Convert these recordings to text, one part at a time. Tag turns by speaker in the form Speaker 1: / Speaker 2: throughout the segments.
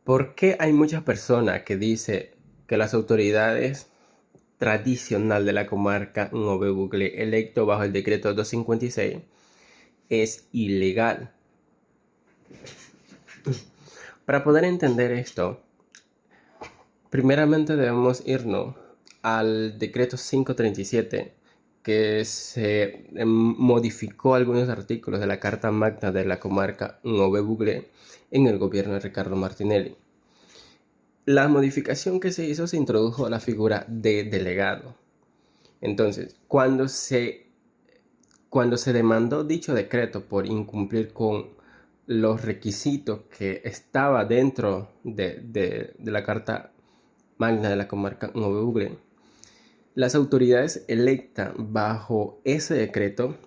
Speaker 1: ¿Por qué hay muchas personas que dicen que las autoridades tradicional de la comarca Nove Bucle, electo bajo el decreto 256, es ilegal? Para poder entender esto, primeramente debemos irnos al decreto 537, que se modificó algunos artículos de la Carta Magna de la comarca Nove Bucle en el gobierno de Ricardo Martinelli. La modificación que se hizo se introdujo la figura de delegado. Entonces, cuando se demandó dicho decreto por incumplir con los requisitos que estaba dentro de la Carta Magna de la comarca Nuevo Ugle, las autoridades electas bajo ese decreto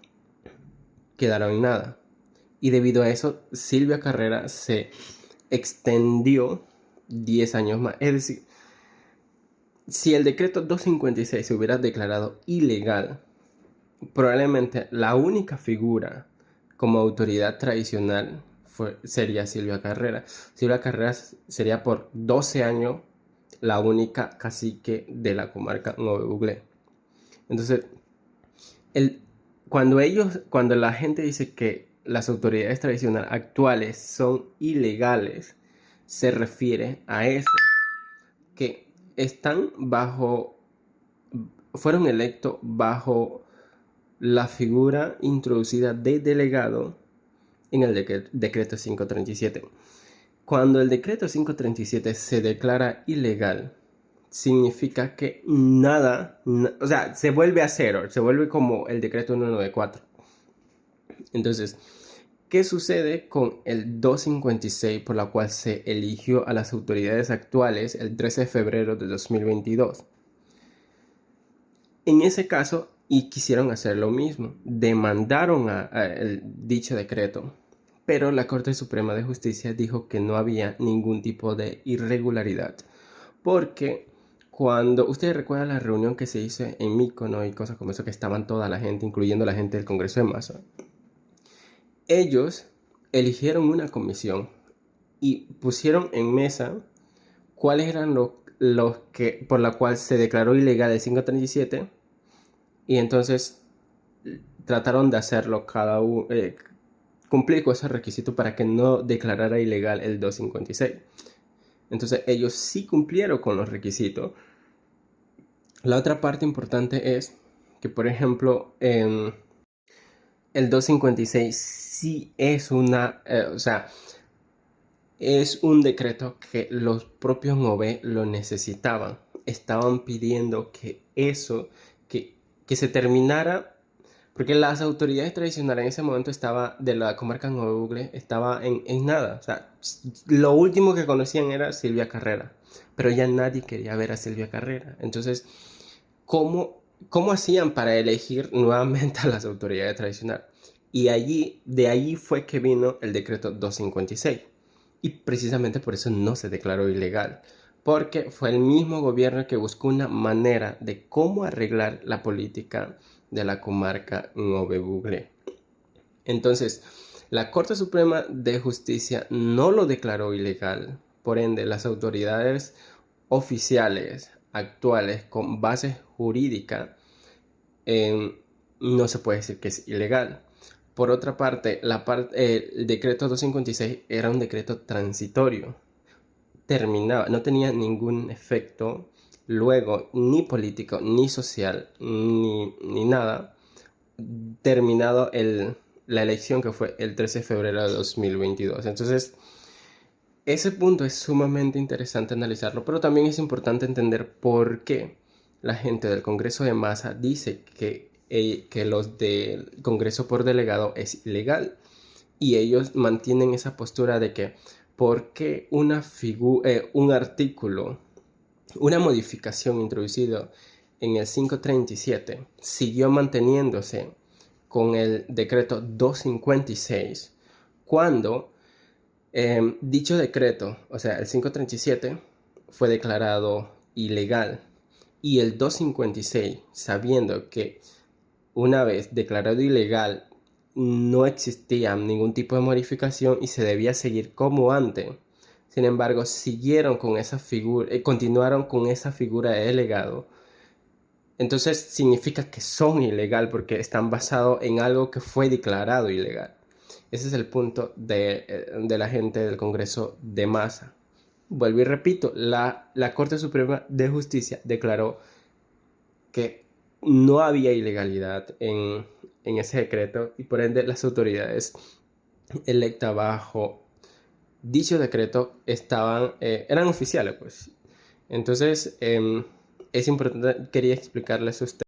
Speaker 1: quedaron en nada. Y debido a eso, Silvia Carrera se extendió 10 años más. Es decir, si el decreto 256 se hubiera declarado ilegal, probablemente la única figura como autoridad tradicional sería Silvia Carrera. Silvia Carrera sería por 12 años la única cacique de la comarca Nuevo Buglé. Entonces, el, cuando la gente dice que las autoridades tradicionales actuales son ilegales, se refiere a eso, que están fueron electos bajo la figura introducida de delegado en el decreto 537. Cuando el decreto 537 se declara ilegal, significa que nada, o sea, se vuelve a cero, se vuelve como el decreto 194. Entonces, ¿qué sucede con el 256 por la cual se eligió a las autoridades actuales el 13 de febrero de 2022? En ese caso, y quisieron hacer lo mismo, demandaron a el dicho decreto, pero la Corte Suprema de Justicia dijo que no había ningún tipo de irregularidad, porque cuando ustedes recuerdan la reunión que se hizo en Mícono y cosas como eso, que estaban toda la gente, incluyendo la gente del Congreso de Masa, ellos eligieron una comisión y pusieron en mesa cuáles eran los que por la cual se declaró ilegal el 537, y entonces trataron de hacerlo cada uno, cumplir con ese requisito para que no declarara ilegal el 256. Entonces ellos sí cumplieron con los requisitos. La otra parte importante es que, por ejemplo, el 256 sí es o sea, es un decreto que los propios MOVE lo necesitaban. Estaban pidiendo que eso, que se terminara, porque las autoridades tradicionales en ese momento de la comarca Nuevo Bugle estaba en nada. O sea, lo último que conocían era Silvia Carrera, pero ya nadie quería ver a Silvia Carrera. Entonces, ¿cómo hacían para elegir nuevamente a las autoridades tradicionales? Y de allí fue que vino el decreto 256. Y precisamente por eso no se declaró ilegal, porque fue el mismo gobierno que buscó una manera de cómo arreglar la política de la comarca Nove Bugle. Entonces, la Corte Suprema de Justicia no lo declaró ilegal, por ende, las autoridades oficiales actuales con base jurídica, no se puede decir que es ilegal. Por otra parte, el decreto 256 era un decreto transitorio, terminaba, no tenía ningún efecto luego, ni político, ni social, ni nada, terminado la elección que fue el 13 de febrero de 2022. Entonces, ese punto es sumamente interesante analizarlo, pero también es importante entender por qué la gente del Congreso de Masa dice que los del Congreso por delegado es ilegal, y ellos mantienen esa postura de que por qué un artículo, una modificación introducida en el 537 siguió manteniéndose con el decreto 256 cuando dicho decreto, o sea, el 537 fue declarado ilegal, y el 256, sabiendo que una vez declarado ilegal no existía ningún tipo de modificación y se debía seguir como antes, Sin embargo, siguieron con esa figura, continuaron con esa figura de delegado. Entonces significa que son ilegal porque están basados en algo que fue declarado ilegal. Ese es el punto de la gente del Congreso de Massa. Vuelvo y repito, la Corte Suprema de Justicia declaró que no había ilegalidad en ese decreto y por ende las autoridades electas bajo dicho decreto eran oficiales, pues. Entonces, es importante, quería explicarles a ustedes